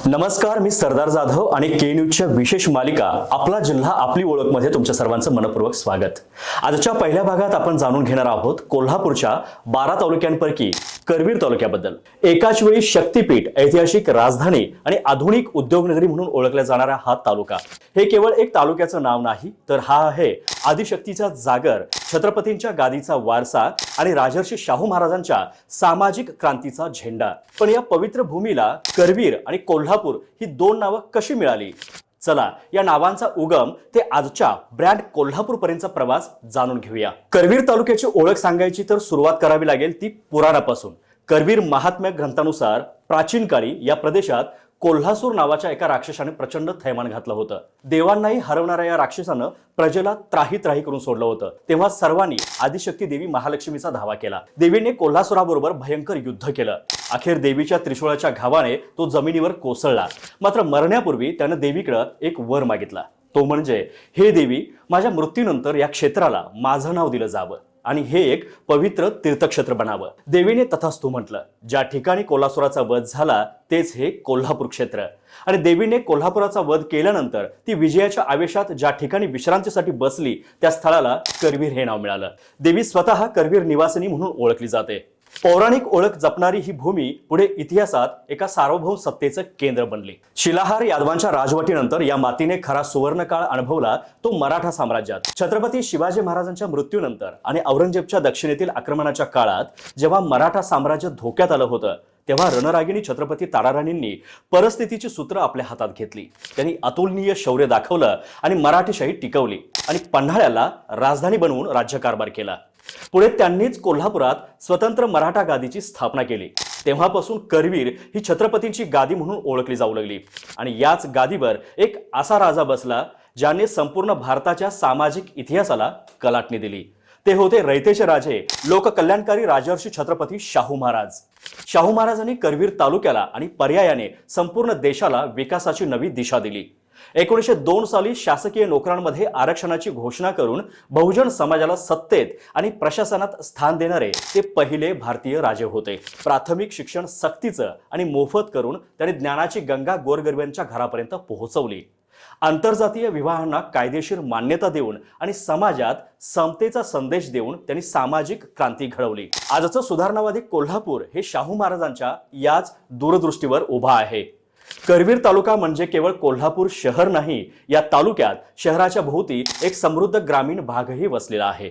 नमस्कार, मी सरदार जाधव आणि के न्यूजच्या विशेष मालिका आपला जिल्हा आपली ओळख मध्ये तुमच्या सर्वांचं मनपूर्वक स्वागत। आजच्या पहिल्या भागात आपण जाणून घेणार आहोत कोल्हापूरच्या 12 तालुक्यांपैकी करवीर तालुक्याबद्दल। एकाच वेळी शक्तीपीठ, ऐतिहासिक राजधानी आणि आधुनिक उद्योगनगरी म्हणून ओळखला जाणारा हा तालुका हे केवळ एक तालुक्याचं नाव नाही, तर हा आहे आदिशक्तीचा जागर, छत्रपतींच्या गादीचा वारसा आणि राजर्षी शाहू महाराजांच्या सामाजिक क्रांतीचा झेंडा। पण या पवित्र भूमीला करवीर आणि कोल्हापूर ही दोन नावं कशी मिळाली? चला या नावांचा उगम ते आजच्या ब्रँड कोल्हापूर पर्यंतचा प्रवास जाणून घेऊया। करवीर तालुक्याची ओळख सांगायची तर सुरुवात करावी लागेल ती पुराणापासून। करवीर महात्म्य ग्रंथानुसार प्राचीन काळी या प्रदेशात कोल्हासूर नावाच्या एका राक्षसाने प्रचंड थैमान घातलं होतं। देवांनाही हरवणाऱ्या या राक्षसानं प्रजेला त्राही करून सोडलं होतं। तेव्हा सर्वांनी आदिशक्ती देवी महालक्ष्मीचा धावा केला। देवीने कोल्हासुराबरोबर भयंकर युद्ध केलं। अखेर देवीच्या त्रिशूळाच्या घावाने तो जमिनीवर कोसळला। मात्र मरण्यापूर्वी त्यानं देवीकडे एक वर मागितला, तो म्हणजे, हे देवी, माझ्या मृत्यूनंतर या क्षेत्राला माझं नाव दिलं जावं आणि हे एक पवित्र तीर्थक्षेत्र बनावं। देवीने तथास्तु म्हटलं। ज्या ठिकाणी कोल्हासुराचा वध झाला तेच हे कोल्हापूर क्षेत्र। आणि देवीने कोल्हापुराचा वध केल्यानंतर ती विजयाच्या आवेशात ज्या ठिकाणी विश्रांतीसाठी बसली त्या स्थळाला करवीर हे नाव मिळालं। देवी स्वतः करवीर निवासिनी म्हणून ओळखली जाते। पौराणिक ओळख जपणारी ही भूमी पुढे इतिहासात एका सार्वभौम सत्तेचं केंद्र बनली। शिलाहार यादवांच्या राजवटीनंतर या मातीने खरा सुवर्णकाळ अनुभवला तो मराठा साम्राज्यात। छत्रपती शिवाजी महाराजांच्या मृत्यूनंतर आणि औरंगजेबच्या दक्षिणेतील आक्रमणाच्या काळात जेव्हा मराठा साम्राज्य धोक्यात आलं होतं, तेव्हा रणरागिणी छत्रपती ताराराणींनी परिस्थितीची सूत्र आपल्या हातात घेतली। त्यांनी अतुलनीय शौर्य दाखवलं आणि मराठीशाही टिकवली आणि पन्हाळ्याला राजधानी बनवून राज्यकारभार केला। पुढे त्यांनीच कोल्हापुरात स्वतंत्र मराठा गादीची स्थापना केली। तेव्हापासून करवीर ही छत्रपतींची गादी म्हणून ओळखली जाऊ लागली आणि याच गादीवर एक असा राजा बसला ज्याने संपूर्ण भारताच्या सामाजिक इतिहासाला कलाटणी दिली। ते होते रयतेचे राजे, लोककल्याणकारी राजर्षी छत्रपती शाहू महाराज। शाहू महाराजांनी करवीर तालुक्याला आणि पर्यायाने संपूर्ण देशाला विकासाची नवी दिशा दिली। 1902 साली शासकीय नोकरांमध्ये आरक्षणाची घोषणा करून बहुजन समाजाला सत्तेत आणि प्रशासनात स्थान देणारे ते पहिले भारतीय राजे होते। प्राथमिक शिक्षण सक्तीचं आणि मोफत करून त्यांनी ज्ञानाची गंगा गोरगरिबांच्या घरापर्यंत पोहोचवली। आंतरजातीय विवाहांना कायदेशीर मान्यता देऊन आणि समाजात समतेचा संदेश देऊन त्यांनी सामाजिक क्रांती घडवली। आजचं सुधारणावादी कोल्हापूर हे शाहू महाराजांच्या याच दूरदृष्टीवर उभा आहे। करवीर तालुका म्हणजे केवळ कोल्हापूर शहर नाही, या तालुक्यात शहराच्या भोवती एक समृद्ध ग्रामीण भागही वसलेला आहे।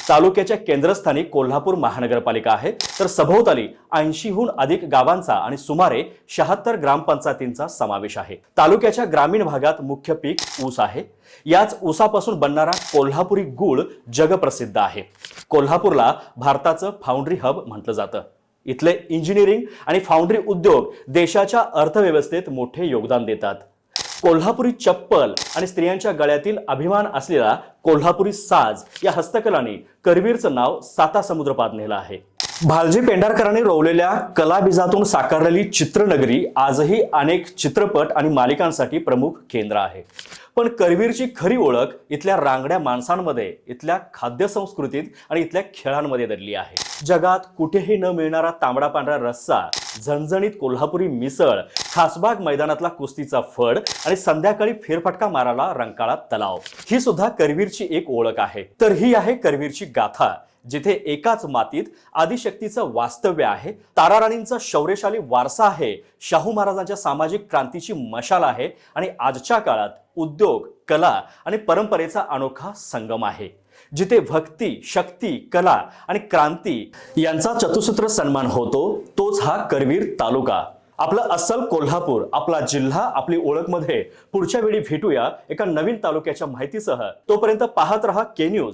तालुक्याच्या केंद्रस्थानी कोल्हापूर महानगरपालिका आहे, तर सभोवताली 80हून अधिक गावांचा आणि सुमारे 76 ग्रामपंचायतींचा समावेश आहे। तालुक्याच्या ग्रामीण भागात मुख्य पीक ऊस आहे। याच ऊसापासून बनणारा कोल्हापुरी गूळ जगप्रसिद्ध आहे। कोल्हापूरला भारताचं फाउंड्री हब म्हटलं जातं। इथले इंजिनिअरिंग आणि फाउंड्री उद्योग देशाच्या अर्थव्यवस्थेत मोठे योगदान देतात। कोल्हापुरी चप्पल आणि स्त्रियांच्या गळ्यातील अभिमान असलेला कोल्हापुरी साज या हस्तकलांनी करवीरचं नाव सातासमुद्रपार नेलं आहे। भालजी पेंढारकरांनी रोवलेल्या कलाबीजातून साकारलेली चित्रनगरी आजही अनेक चित्रपट आणि मालिकांसाठी प्रमुख केंद्र आहे। पण करवीरची खरी ओळख इथल्या रांगड्या माणसांमध्ये, इथल्या खाद्य संस्कृतीत आणि इथल्या खेळांमध्ये दडली आहे। जगात कुठेही न मिळणारा तांबडा पांढरा रस्सा, झणझणीत कोल्हापुरी मिसळ, खासबाग मैदानातला कुस्तीचा फड आणि संध्याकाळी फेरफटका मारायला रंकाळा तलाव, ही सुद्धा करवीरची एक ओळख आहे। तर ही आहे करवीरची गाथा, जिथे एकाच मातीत आदिशक्तीचं वास्तव्य आहे, ताराराणींचा शौर्यशाली वारसा आहे, शाहू महाराजांच्या सामाजिक क्रांतीची मशाल आहे आणि आजच्या काळात उद्योग, कला आणि परंपरेचा अनोखा संगम आहे। जिथे भक्ती, शक्ती, कला आणि क्रांती यांचा चतुसूत्र सन्मान होतो, तोच हा करवीर तालुका। आपलं अस्सल कोल्हापूर, आपला जिल्हा आपली ओळख मध्ये पुढच्या वेळी भेटूया एका नवीन तालुक्याच्या माहितीसह। तोपर्यंत पाहत रहा के न्यूज।